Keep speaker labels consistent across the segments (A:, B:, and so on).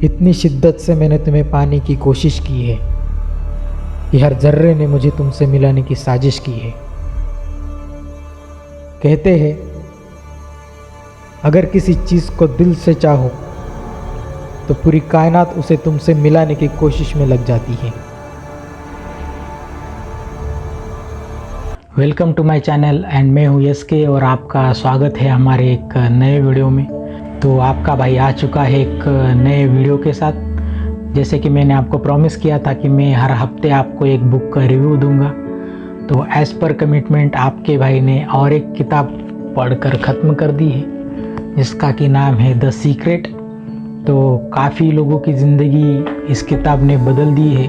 A: इतनी शिद्दत से मैंने तुम्हें पाने की कोशिश की है कि हर जर्रे ने मुझे तुमसे मिलाने की साजिश की है। कहते हैं अगर किसी चीज़ को दिल से चाहो तो पूरी कायनात उसे तुमसे मिलाने की कोशिश में लग जाती है।
B: Welcome to my channel and मैं हूँ एसके और आपका स्वागत है हमारे एक नए वीडियो में। तो आपका भाई आ चुका है एक नए वीडियो के साथ। जैसे कि मैंने आपको प्रॉमिस किया था कि मैं हर हफ्ते आपको एक बुक का रिव्यू दूंगा, तो एज़ पर कमिटमेंट आपके भाई ने और एक किताब पढ़कर ख़त्म कर दी है जिसका कि नाम है द सीक्रेट। तो काफ़ी लोगों की ज़िंदगी इस किताब ने बदल दी है,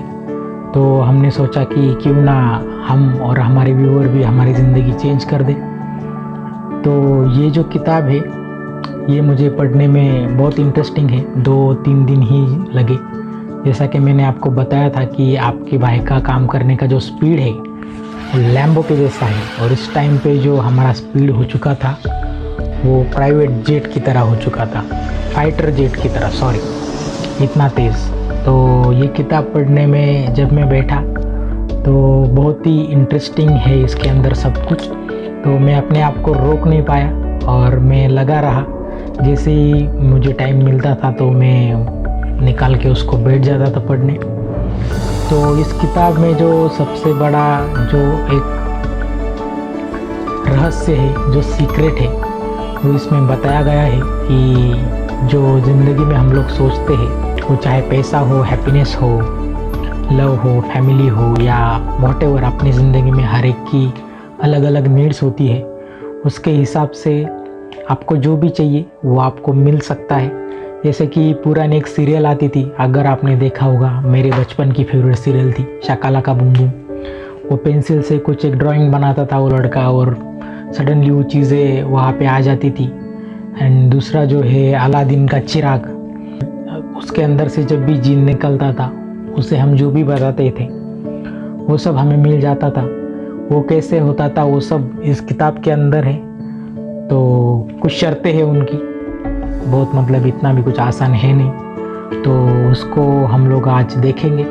B: तो हमने सोचा कि क्यों ना हम और हमारे व्यूअर भी हमारी ज़िंदगी चेंज कर दें। तो ये जो किताब है ये मुझे पढ़ने में बहुत इंटरेस्टिंग है, 2-3 दिन ही लगे। जैसा कि मैंने आपको बताया था कि आपके भाई का काम करने का जो स्पीड है वो लैम्बो के जैसा है, और इस टाइम पे जो हमारा स्पीड हो चुका था वो प्राइवेट जेट की तरह हो चुका था, फाइटर जेट की तरह, सॉरी, इतना तेज़। तो ये किताब पढ़ने में जब मैं बैठा तो बहुत ही इंटरेस्टिंग है इसके अंदर सब कुछ। तो मैं अपने आप को रोक नहीं पाया और मैं लगा रहा। जैसे ही मुझे टाइम मिलता था तो मैं निकाल के उसको बैठ जाता था पढ़ने। तो इस किताब में जो सबसे बड़ा जो एक रहस्य है, जो सीक्रेट है, वो इसमें बताया गया है कि जो ज़िंदगी में हम लोग सोचते हैं, वो चाहे पैसा हो, हैप्पीनेस हो, लव हो, फैमिली हो या व्हाटएवर, अपनी ज़िंदगी में हर एक की अलग अलग नीड्स होती है। उसके हिसाब से आपको जो भी चाहिए वो आपको मिल सकता है। जैसे कि पुरानी एक सीरियल आती थी, अगर आपने देखा होगा, मेरे बचपन की फेवरेट सीरियल थी शाका लाका बूम बूम। वो पेंसिल से कुछ एक ड्राइंग बनाता था वो लड़का, और सडनली वो चीज़ें वहाँ पे आ जाती थी। एंड दूसरा जो है अलादीन का चिराग, उसके अंदर से जब भी जीन निकलता था उसे हम जो भी बताते थे वो सब हमें मिल जाता था। वो कैसे होता था वो सब इस किताब के अंदर है। तो कुछ शर्तें हैं उनकी, बहुत मतलब इतना भी कुछ आसान है नहीं, तो उसको हम लोग आज देखेंगे।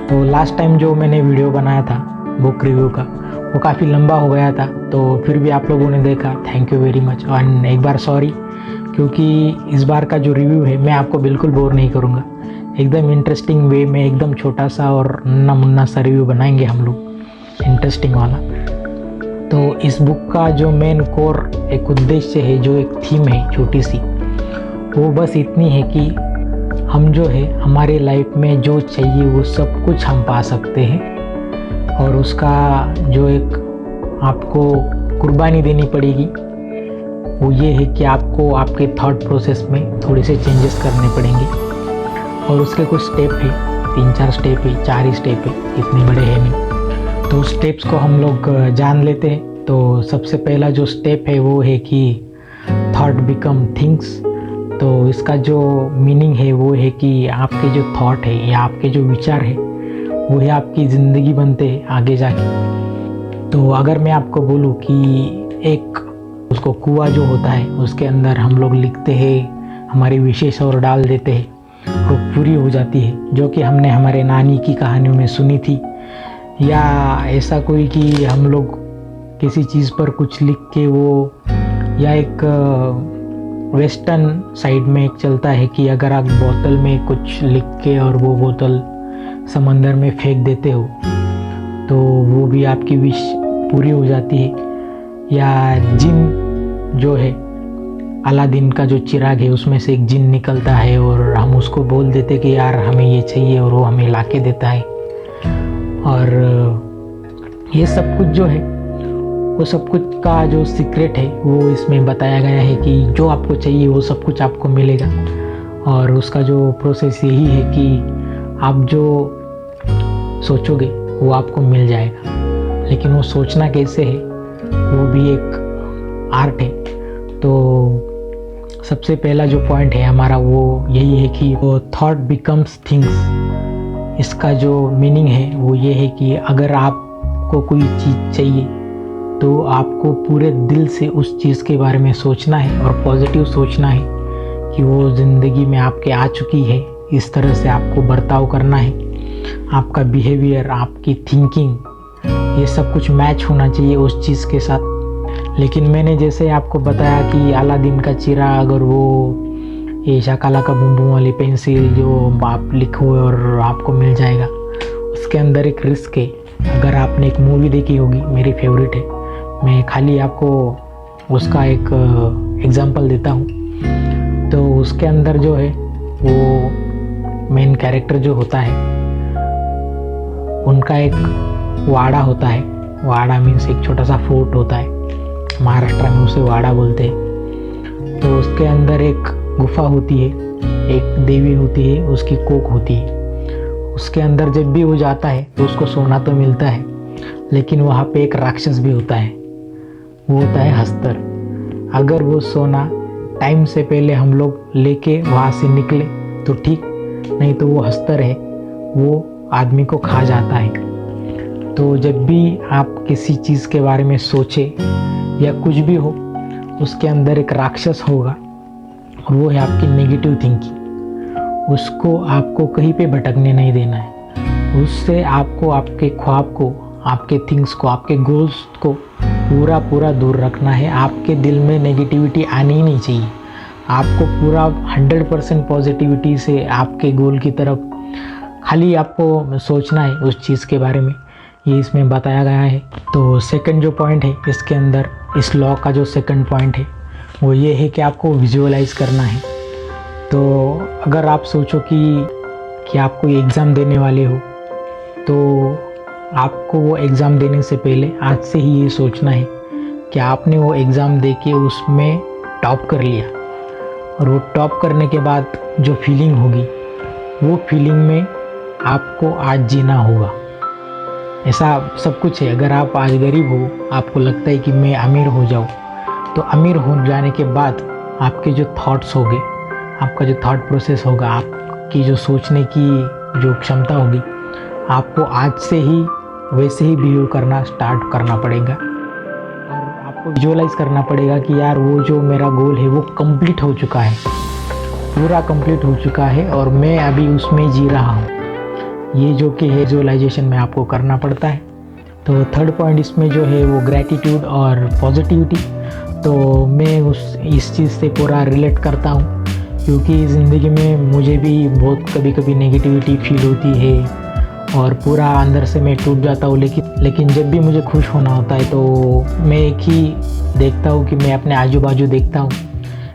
B: तो लास्ट टाइम जो मैंने वीडियो बनाया था बुक रिव्यू का, वो काफ़ी लंबा हो गया था, तो फिर भी आप लोगों ने देखा, थैंक यू वेरी मच। और एक बार सॉरी, क्योंकि इस बार का जो रिव्यू है मैं आपको बिल्कुल बोर नहीं करूँगा, एकदम इंटरेस्टिंग वे में एकदम छोटा सा और नन्ना मुन्ना सा रिव्यू बनाएंगे हम लोग, इंटरेस्टिंग वाला। तो इस बुक का जो मेन कोर एक उद्देश्य है, जो एक थीम है छोटी सी, वो बस इतनी है कि हम जो है हमारे लाइफ में जो चाहिए वो सब कुछ हम पा सकते हैं, और उसका जो एक आपको कुर्बानी देनी पड़ेगी वो ये है कि आपको आपके थॉट प्रोसेस में थोड़े से चेंजेस करने पड़ेंगे। और उसके कुछ स्टेप है, 3-4 स्टेप है, 4 ही स्टेप है, इतने बड़े हैं नहीं। तो स्टेप्स को हम लोग जान लेते हैं। तो सबसे पहला जो स्टेप है वो है कि थॉट बिकम थिंग्स। तो इसका जो मीनिंग है वो है कि आपके जो थॉट है या आपके जो विचार है वो ही आपकी ज़िंदगी बनते हैं आगे जाके। तो अगर मैं आपको बोलूँ कि एक उसको कुआं जो होता है उसके अंदर हम लोग लिखते हैं हमारी विशेष और डाल देते हैं, वो पूरी हो जाती है, जो कि हमने हमारे नानी की कहानियों में सुनी थी। या ऐसा कोई कि हम लोग किसी चीज़ पर कुछ लिख के वो, या एक वेस्टर्न साइड में एक चलता है कि अगर आप बोतल में कुछ लिख के और वो बोतल समंदर में फेंक देते हो तो वो भी आपकी विश पूरी हो जाती है। या जिन जो है, अलादीन का जो चिराग है उसमें से एक जिन निकलता है और हम उसको बोल देते कि यार हमें ये चाहिए, और वो हमें ला के देता है। और ये सब कुछ जो है वो सब कुछ का जो सीक्रेट है वो इसमें बताया गया है कि जो आपको चाहिए वो सब कुछ आपको मिलेगा। और उसका जो प्रोसेस यही है कि आप जो सोचोगे वो आपको मिल जाएगा, लेकिन वो सोचना कैसे है वो भी एक आर्ट है। तो सबसे पहला जो पॉइंट है हमारा वो यही है कि वो थॉट बिकम्स थिंग्स। इसका जो मीनिंग है वो ये है कि अगर आपको कोई चीज़ चाहिए तो आपको पूरे दिल से उस चीज़ के बारे में सोचना है और पॉजिटिव सोचना है कि वो ज़िंदगी में आपके आ चुकी है इस तरह से आपको बर्ताव करना है, आपका बिहेवियर, आपकी थिंकिंग, ये सब कुछ मैच होना चाहिए उस चीज़ के साथ। लेकिन मैंने जैसे आपको बताया कि अलादीन का चिराग और वो ये शाकाला का बूम बूम वाली पेंसिल जो आप लिखो और आपको मिल जाएगा, उसके अंदर एक रिस्क है। अगर आपने एक मूवी देखी होगी, मेरी फेवरेट है, मैं खाली आपको उसका एक एग्जांपल देता हूँ। तो उसके अंदर जो है वो मेन कैरेक्टर जो होता है, उनका एक वाड़ा होता है। वाड़ा मीन्स एक छोटा सा फोर्ट होता है, महाराष्ट्र में उसे वाड़ा बोलते हैं। तो उसके अंदर एक गुफा होती है, एक देवी होती है, उसकी कोख होती है। उसके अंदर जब भी वो जाता है तो उसको सोना तो मिलता है, लेकिन वहाँ पे एक राक्षस भी होता है, वो होता है हस्तर। अगर वो सोना टाइम से पहले हम लोग लेके वहाँ से निकले तो ठीक, नहीं तो वो हस्तर है, वो आदमी को खा जाता है। तो जब भी आप किसी चीज़ के बारे में सोचे या कुछ भी हो, उसके अंदर एक राक्षस होगा, वो है आपकी नेगेटिव थिंकिंग। उसको आपको कहीं पे भटकने नहीं देना है। उससे आपको आपके ख्वाब को, आपके थिंग्स को, आपके गोल्स को पूरा दूर रखना है। आपके दिल में नेगेटिविटी आनी ही नहीं चाहिए। आपको पूरा 100% पॉजिटिविटी से आपके गोल की तरफ खाली आपको सोचना है उस चीज़ के बारे में, ये इसमें बताया गया है। तो सेकंड जो पॉइंट है इसके अंदर, इस लॉ का जो सेकंड पॉइंट है वो ये है कि आपको विजुअलाइज करना है। तो अगर आप सोचो कि आप कोई एग्ज़ाम देने वाले हो, तो आपको वो एग्ज़ाम देने से पहले आज से ही ये सोचना है कि आपने वो एग्ज़ाम दे के उसमें टॉप कर लिया, और वो टॉप करने के बाद जो फीलिंग होगी, वो फीलिंग में आपको आज जीना होगा। ऐसा सब कुछ है। अगर आप आज गरीब हो, आपको लगता है कि मैं अमीर हो जाऊँ, तो अमीर हो जाने के बाद आपके जो थॉट्स होंगे, आपका जो थॉट प्रोसेस होगा, आपकी जो सोचने की जो क्षमता होगी, आपको आज से ही वैसे ही बिहेव करना स्टार्ट करना पड़ेगा। और आपको विजुअलाइज करना पड़ेगा कि यार वो जो मेरा गोल है वो कंप्लीट हो चुका है, पूरा कंप्लीट हो चुका है, और मैं अभी उसमें जी रहा हूँ। ये जो कि है विजुअलाइजेशन में आपको करना पड़ता है। तो थर्ड पॉइंट इसमें जो है वो ग्रैटिट्यूड और पॉजिटिविटी। तो मैं इस चीज़ से पूरा रिलेट करता हूँ, क्योंकि ज़िंदगी में मुझे भी बहुत कभी कभी नेगेटिविटी फील होती है और पूरा अंदर से मैं टूट जाता हूँ। लेकिन जब भी मुझे खुश होना होता है तो मैं एक ही देखता हूँ कि मैं अपने आजू बाजू देखता हूँ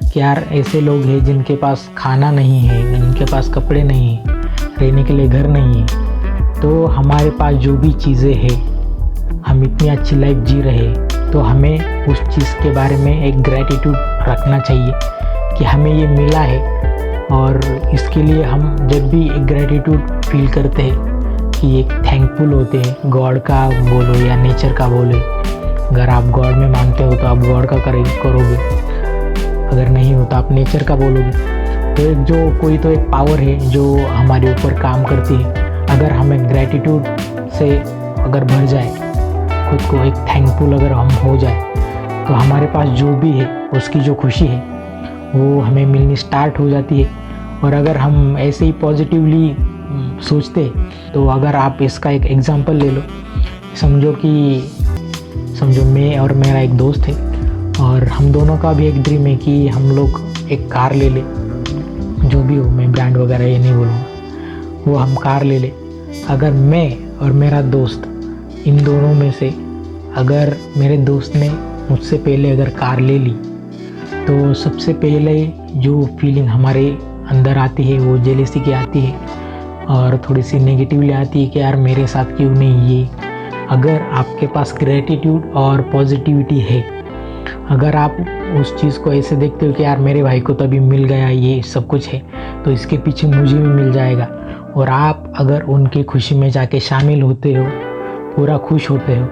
B: कि यार ऐसे लोग हैं जिनके पास खाना नहीं है, जिनके पास कपड़े नहीं है, रहने के लिए घर नहीं है। तो हमारे पास जो भी चीज़ें हैं, हम इतनी अच्छी लाइफ जी रहे, तो हमें उस चीज़ के बारे में एक ग्रैटिट्यूड रखना चाहिए कि हमें ये मिला है। और इसके लिए हम जब भी एक ग्रैटिट्यूड फील करते हैं कि एक थैंकफुल होते हैं, गॉड का बोलो या नेचर का बोलो। अगर आप गॉड में मानते हो तो आप गॉड का करोगे, अगर नहीं हो तो आप नेचर का बोलोगे। तो एक जो कोई तो एक पावर है जो हमारे ऊपर काम करती है। अगर हमें ग्रैटिट्यूड से अगर भर जाए, खुद को एक थैंकफुल अगर हम हो जाए, तो हमारे पास जो भी है उसकी जो खुशी है वो हमें मिलनी स्टार्ट हो जाती है। और अगर हम ऐसे ही पॉजिटिवली सोचते, तो अगर आप इसका एक एग्जांपल ले लो, समझो मैं और मेरा एक दोस्त है, और हम दोनों का भी एक ड्रीम है कि हम लोग एक कार ले ले, जो भी हो, मैं ब्रांड वगैरह ये नहीं बोलूँगा, वो हम कार ले ले। अगर मैं और मेरा दोस्त इन दोनों में से अगर मेरे दोस्त ने मुझसे पहले अगर कार ले ली, तो सबसे पहले जो फीलिंग हमारे अंदर आती है वो जेलसी की आती है, और थोड़ी सी नेगेटिवली आती है कि यार मेरे साथ क्यों नहीं ये। अगर आपके पास ग्रैटिट्यूड और पॉजिटिविटी है, अगर आप उस चीज़ को ऐसे देखते हो कि यार मेरे भाई को तो अभी मिल गया ये सब कुछ है, तो इसके पीछे मुझे भी मिल जाएगा, और आप अगर उनकी खुशी में जाके शामिल होते हो, पूरा खुश होते हो,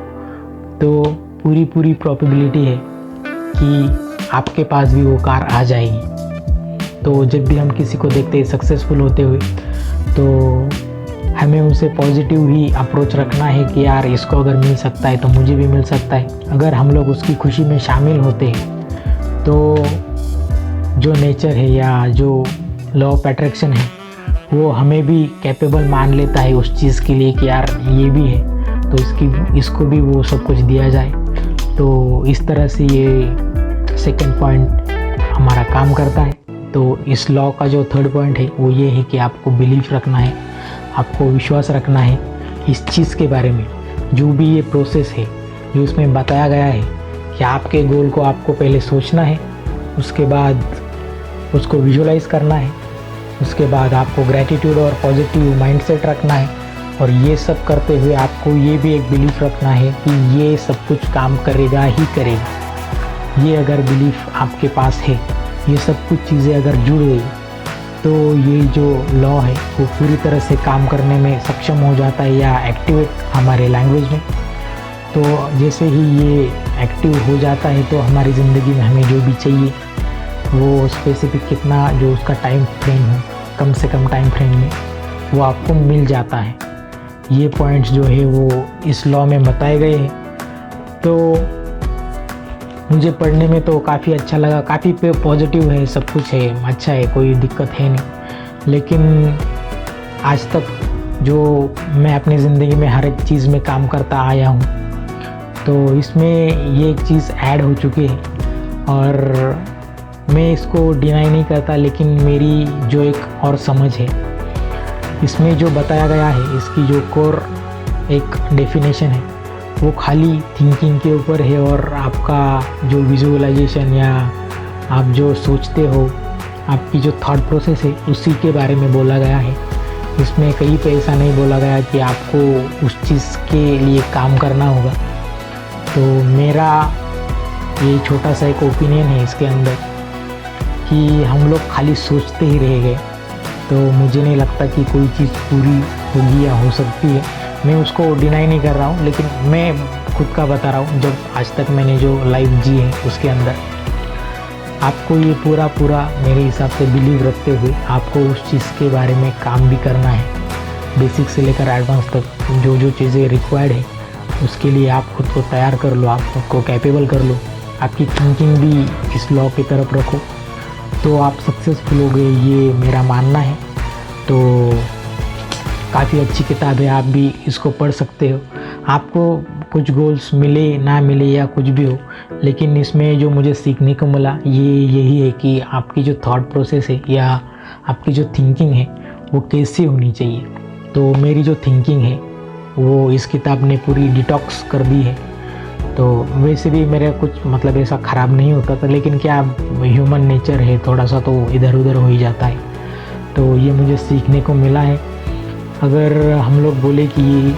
B: तो पूरी प्रोबेबिलिटी है कि आपके पास भी वो कार आ जाएगी। तो जब भी हम किसी को देखते हैं सक्सेसफुल होते हुए, तो हमें उनसे पॉजिटिव ही अप्रोच रखना है कि यार इसको अगर मिल सकता है तो मुझे भी मिल सकता है। अगर हम लोग उसकी खुशी में शामिल होते हैं, तो जो नेचर है या जो लॉ ऑफ अट्रैक्शन है वो हमें भी कैपेबल मान लेता है उस चीज़ के लिए कि यार ये भी है, तो इसको भी वो सब कुछ दिया जाए। तो इस तरह से ये सेकंड पॉइंट हमारा काम करता है। तो इस लॉ का जो थर्ड पॉइंट है वो ये है कि आपको बिलीफ रखना है, आपको विश्वास रखना है इस चीज़ के बारे में। जो भी ये प्रोसेस है जो इसमें बताया गया है कि आपके गोल को आपको पहले सोचना है, उसके बाद उसको विजुलाइज करना है, उसके बाद आपको ग्रैटिट्यूड और पॉजिटिव माइंडसेट रखना है, और ये सब करते हुए आपको ये भी एक बिलीफ रखना है कि ये सब कुछ काम करेगा ही करेगा। ये अगर बिलीफ आपके पास है, ये सब कुछ चीज़ें अगर जुड़ गई, तो ये जो लॉ है वो पूरी तरह से काम करने में सक्षम हो जाता है या एक्टिवेट हमारे लैंग्वेज में। तो जैसे ही ये एक्टिव हो जाता है तो हमारी ज़िंदगी में हमें जो भी चाहिए वो स्पेसिफिक कितना जो उसका टाइम फ्रेम हो, कम से कम टाइम फ्रेम में वो आपको मिल जाता है। ये पॉइंट्स जो है वो इस लॉ में बताए गए हैं। तो मुझे पढ़ने में तो काफ़ी अच्छा लगा, काफ़ी पॉजिटिव है, सब कुछ है, अच्छा है, कोई दिक्कत है नहीं। लेकिन आज तक जो मैं अपनी ज़िंदगी में हर एक चीज़ में काम करता आया हूँ, तो इसमें ये एक चीज़ ऐड हो चुकी है और मैं इसको डिनाई नहीं करता। लेकिन मेरी जो एक और समझ है, इसमें जो बताया गया है, इसकी जो कोर एक डेफिनेशन है वो खाली थिंकिंग के ऊपर है, और आपका जो विजुअलाइजेशन या आप जो सोचते हो, आपकी जो थॉट प्रोसेस है, उसी के बारे में बोला गया है। इसमें कहीं पे ऐसा नहीं बोला गया कि आपको उस चीज़ के लिए काम करना होगा। तो मेरा ये छोटा सा एक ओपिनियन है इसके अंदर कि हम लोग खाली सोचते ही रह गए, तो मुझे नहीं लगता कि कोई चीज़ पूरी होगी या हो सकती है। मैं उसको डिनाई नहीं कर रहा हूँ, लेकिन मैं खुद का बता रहा हूँ, जब आज तक मैंने जो लाइफ जी है उसके अंदर आपको ये पूरा मेरे हिसाब से बिलीव रखते हुए आपको उस चीज़ के बारे में काम भी करना है। बेसिक से लेकर एडवांस तक जो चीज़ें रिक्वायर्ड है उसके लिए आप खुद को तैयार कर लो, आप खुद को कैपेबल कर लो, आपकी थिंकिंग भी इस लॉ की तरफ रखो, तो आप सक्सेसफुल हो गए, ये मेरा मानना है। तो काफ़ी अच्छी किताब है, आप भी इसको पढ़ सकते हो। आपको कुछ गोल्स मिले ना मिले या कुछ भी हो, लेकिन इसमें जो मुझे सीखने को मिला ये यही है कि आपकी जो थॉट प्रोसेस है या आपकी जो थिंकिंग है वो कैसी होनी चाहिए। तो मेरी जो थिंकिंग है वो इस किताब ने पूरी डिटॉक्स कर दी है। तो वैसे भी मेरा कुछ मतलब ऐसा ख़राब नहीं होता था, लेकिन क्या ह्यूमन नेचर है, थोड़ा सा तो इधर उधर हो ही जाता है। तो ये मुझे सीखने को मिला है। अगर हम लोग बोले कि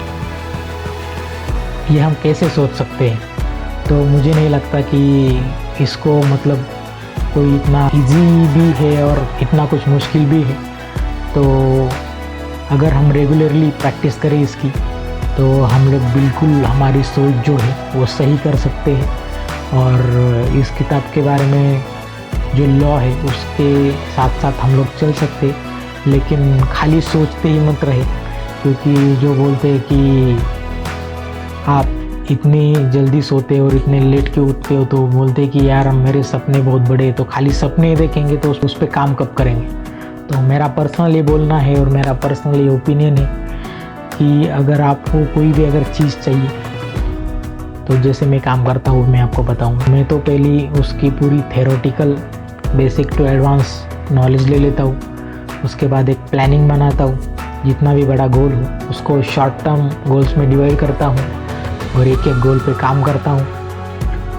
B: ये हम कैसे सोच सकते हैं, तो मुझे नहीं लगता कि इसको मतलब कोई इतना इजी भी है और इतना कुछ मुश्किल भी है। तो अगर हम रेगुलरली प्रैक्टिस करें इसकी, तो हम लोग बिल्कुल हमारी सोच जो है वो सही कर सकते हैं। और इस किताब के बारे में जो लॉ है उसके साथ साथ हम लोग चल सकते, लेकिन खाली सोचते ही मत रहे, क्योंकि जो बोलते हैं कि आप इतनी जल्दी सोते हो और इतने लेट क्यों उठते हो, तो बोलते हैं कि यार मेरे सपने बहुत बड़े हैं, तो खाली सपने देखेंगे तो उस पर काम कब करेंगे। तो मेरा पर्सनल ये बोलना है और मेरा पर्सनल ये ओपिनियन है कि अगर आपको कोई भी अगर चीज़ चाहिए, तो जैसे मैं काम करता हूँ मैं आपको बताऊँ, मैं तो पहले उसकी पूरी theoretical basic to advance knowledge ले लेता हूँ। उसके बाद एक प्लानिंग बनाता हूँ, जितना भी बड़ा गोल हो उसको शॉर्ट टर्म गोल्स में डिवाइड करता हूँ और एक एक गोल पे काम करता हूँ।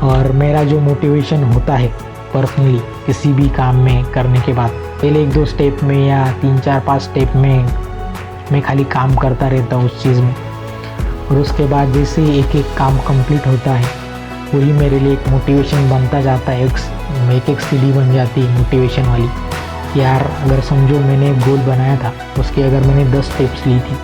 B: और मेरा जो मोटिवेशन होता है पर्सनली किसी भी काम में करने के बाद, पहले 1-2 स्टेप में या 3-4-5 स्टेप में मैं खाली काम करता रहता हूँ उस चीज़ में, और उसके बाद जैसे एक एक काम कंप्लीट होता है वही मेरे लिए एक मोटिवेशन बनता जाता है, एक सीढ़ी बन जाती है मोटिवेशन वाली। यार अगर समझो मैंने एक गोल बनाया था, उसके अगर मैंने 10 स्टेप्स ली थी,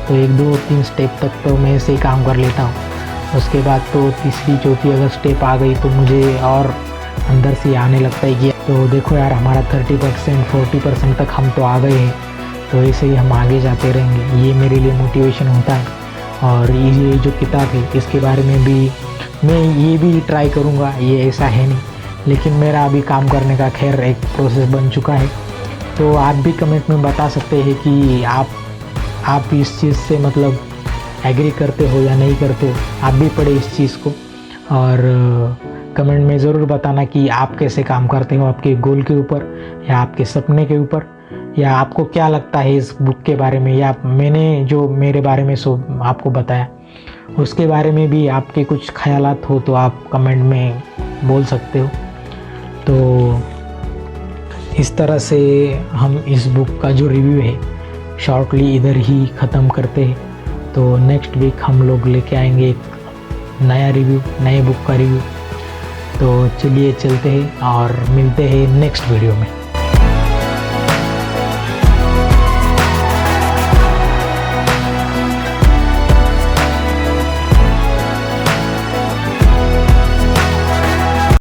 B: तो 1-2-3 स्टेप तक तो मैं ऐसे ही काम कर लेता हूँ। उसके बाद तो तीसरी चौथी अगर स्टेप आ गई तो मुझे और अंदर से आने लगता है कि तो देखो यार हमारा 30% 40% तक हम तो आ गए हैं, तो ऐसे ही हम आगे जाते रहेंगे। ये मेरे लिए मोटिवेशन होता है। और ये जो किताब है इसके बारे में भी मैं ये भी ट्राई करूँगा, ये ऐसा है नहीं, लेकिन मेरा अभी काम करने का खैर एक प्रोसेस बन चुका है। तो आप भी कमेंट में बता सकते हैं कि आप इस चीज़ से मतलब एग्री करते हो या नहीं करते हो। आप भी पढ़े इस चीज़ को और कमेंट में ज़रूर बताना कि आप कैसे काम करते हो आपके गोल के ऊपर या आपके सपने के ऊपर, या आपको क्या लगता है इस बुक के बारे में, या मैंने जो मेरे बारे में सो आपको बताया उसके बारे में भी आपके कुछ ख्यालात हो तो आप कमेंट में बोल सकते हो। तो इस तरह से हम इस बुक का जो रिव्यू है शॉर्टली इधर ही ख़त्म करते हैं। तो नेक्स्ट वीक हम लोग लेके आएंगे एक नया रिव्यू, नए बुक का रिव्यू। तो चलिए चलते हैं और मिलते हैं नेक्स्ट वीडियो में।